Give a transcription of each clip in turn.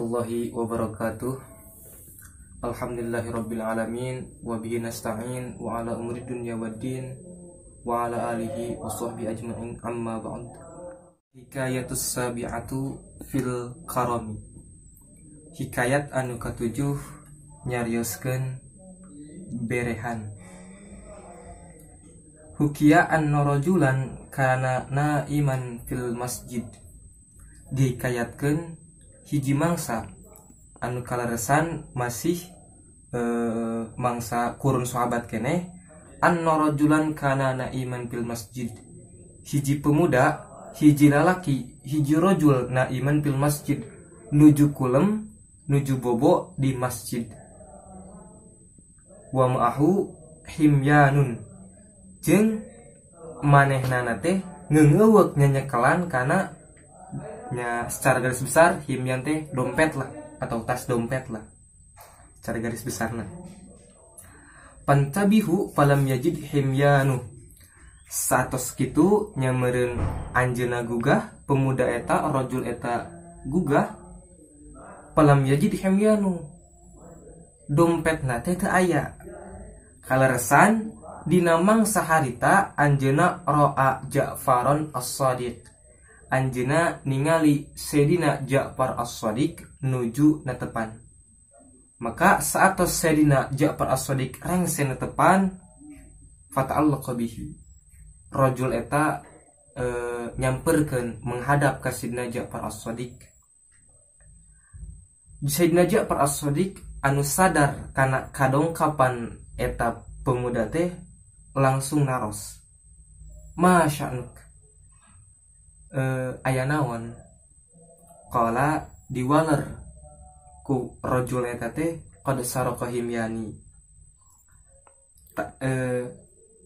warahmatullahi wabarakatuh. Alhamdulillahirabbil alamin wa bihi nasta'in wa ala umuri dunya waddin wa ala alihi wa sahbihi ajma'in, amma ba'd. Hikayatus sabi'atu fil karami. Hikayat anu katujuh nyarioskeun berehan. Hukia anna rajulan kana naiman fil masjid. Dihikayatkeun hiji mangsa anu kalaresan masih mangsa kurun sahabat keneh, anna rajulan kana naiman fil masjid. Hiji pemuda, hiji lalaki, hiji rajul naiman fil masjid, nuju kulem, nuju bobo di masjid. Wa ma'ahu himyanun, jeung manehnana teh ngeungeuweuk nyanyekelan kana nya secara garis besar himyan teh dompet lah atau tas dompet lah secara garis besarna. Pantabihu falam yajid himyanu, satos kitu nyameureun anjeunna gugah pemuda eta rajul eta gugah, falam yajid himyanu, dompetna teh teu aya. Kalaresan dina mangsa harita anjeunna ro'a Ja'faron as-Shadiq, anjeunna ningali Sayyidina Ja'far as-Shadiq nuju netepan. Maka saatos Sayyidina Ja'far as-Shadiq rengse netepan, fata'allaqa bihi, rajul eta nyamperkeun menghadap ka Sayyidina Ja'far as-Shadiq. Sayyidina Ja'far as-Shadiq anu sadar kana kadongkapan eta pemuda teh langsung naros, masya'nuk, aya naon? Qala diwaler ku rajul eta teh qad saraka himyani,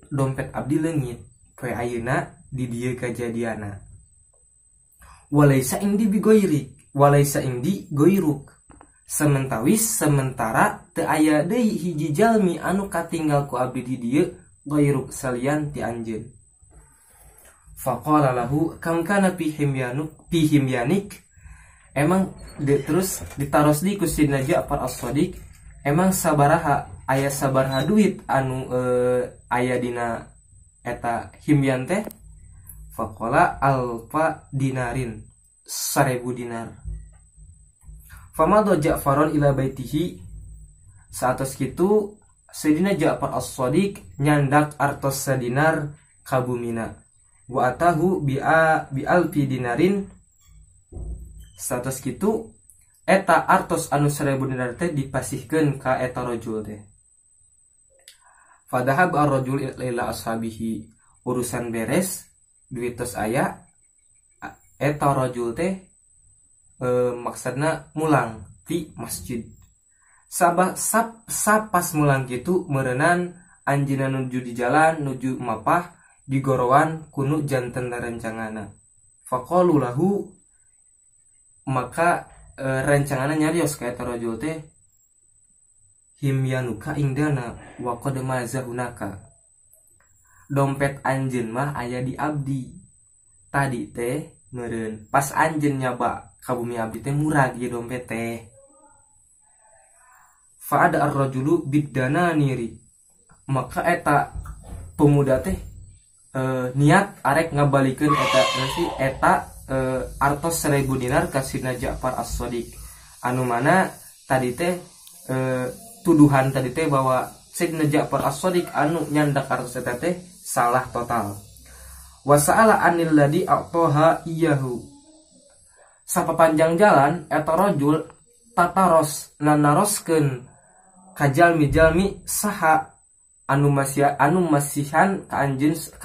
dompet abdi leungit poe ayeuna di dieu kajadiana. Walaisa indi bigoirik, walaisa indi goiruk, sementara teu aya deui hiji jalmi anu katinggal ku abdi di dieu goiruk salian ti anjeun. Faqala lahu kam kana fi himyanik, emang terus ditaros di ku Sayyidina Ja'far as-Shadiq, emang sabaraha aya sabaraha duit anu aya dina eta himyan teh? Faqala alfa dinarin, 1000 dinar. Famado Ja'faron ila baitihi, saatos kitu Sayyidina Ja'far as-Shadiq nyandak artos sadinar ka bumina. Wa atahu bi alfi dinarin, status kitu eta artos anu 1000 dinar teh dipasihkeun ka eta rajul teh. Fadahab ar-rajul ila ashabihi, urusan beres duit tos aya, eta rajul teh maksudna mulang ti masjid. Sapas mulang kitu meureunnan anjeunna nuju di jalan nuju mapah digorowan kunu janten rencangana. Faqalu lahu, maka rencangana nyarios ka eta rajul teh, himyanuka indana wa qad mazahunaka, dompet anjeun mah aya di abdi. Tadi teh meureun pas anjeun nyaba ka bumi abdi teh murag ieu dompet teh. Fa ada ar-rajulu biddananiri, maka eta pemuda teh niat arek ngabalikeun eta artos 1000 dinar ka Sayyidina Ja'far as-Shadiq, anu mana tadi teh tuduhan tadi teh bahwa Sayyidina Ja'far as-Shadiq anu nyandak artos eta teh salah total. Wa sa'ala anil ladzi a'taha iyyahu, sapapanjang jalan eta rajul tataros nanaroskeun ka jalmi-jalmi saha anu masihan ka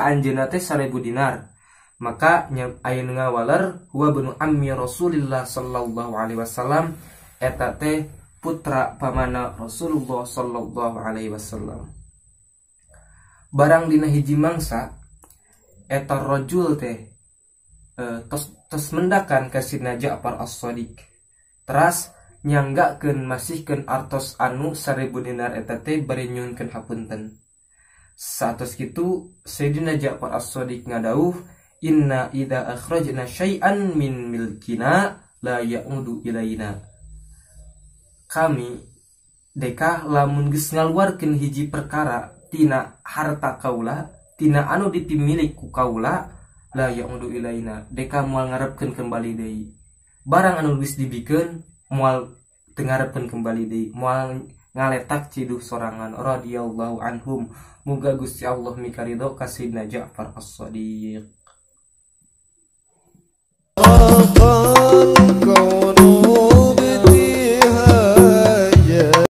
anjeunna teh 1000 dinar. Maka aya nu ngawaler huwa banu ammi Rasulillah sallallahu alaihi wasallam, eta teh putra pamana Rasulullah sallallahu alaihi wasallam. Barang dina hiji mangsa eta rajul teh tos mendakan ka Sayyidina Ja'far as-Shadiq, teras nyanggakeun masihkeun artos anu 1000 dinar eta teh bari nyunkeun hapunten. Satos kitu Sayyidina Ja'far as-Shadiq ngadauh, inna idza akhrajna syai'an min milkina la ya'udu ilaina, kami deka lamun geus ngaluarkeun hiji perkara tina harta kaula, tina anu dipimilik ku kaula, la ya'udu ilaina deka moal ngarepkeun kembali deui. Barang anu geus dibikeun moal teu ngarepkeun kembali deui, moal ngaletak ciduh sorangan. Radhiyallahu anhum, muga Gusti Allah mikaridho ka Sayyidina Ja'far As-Shadiq.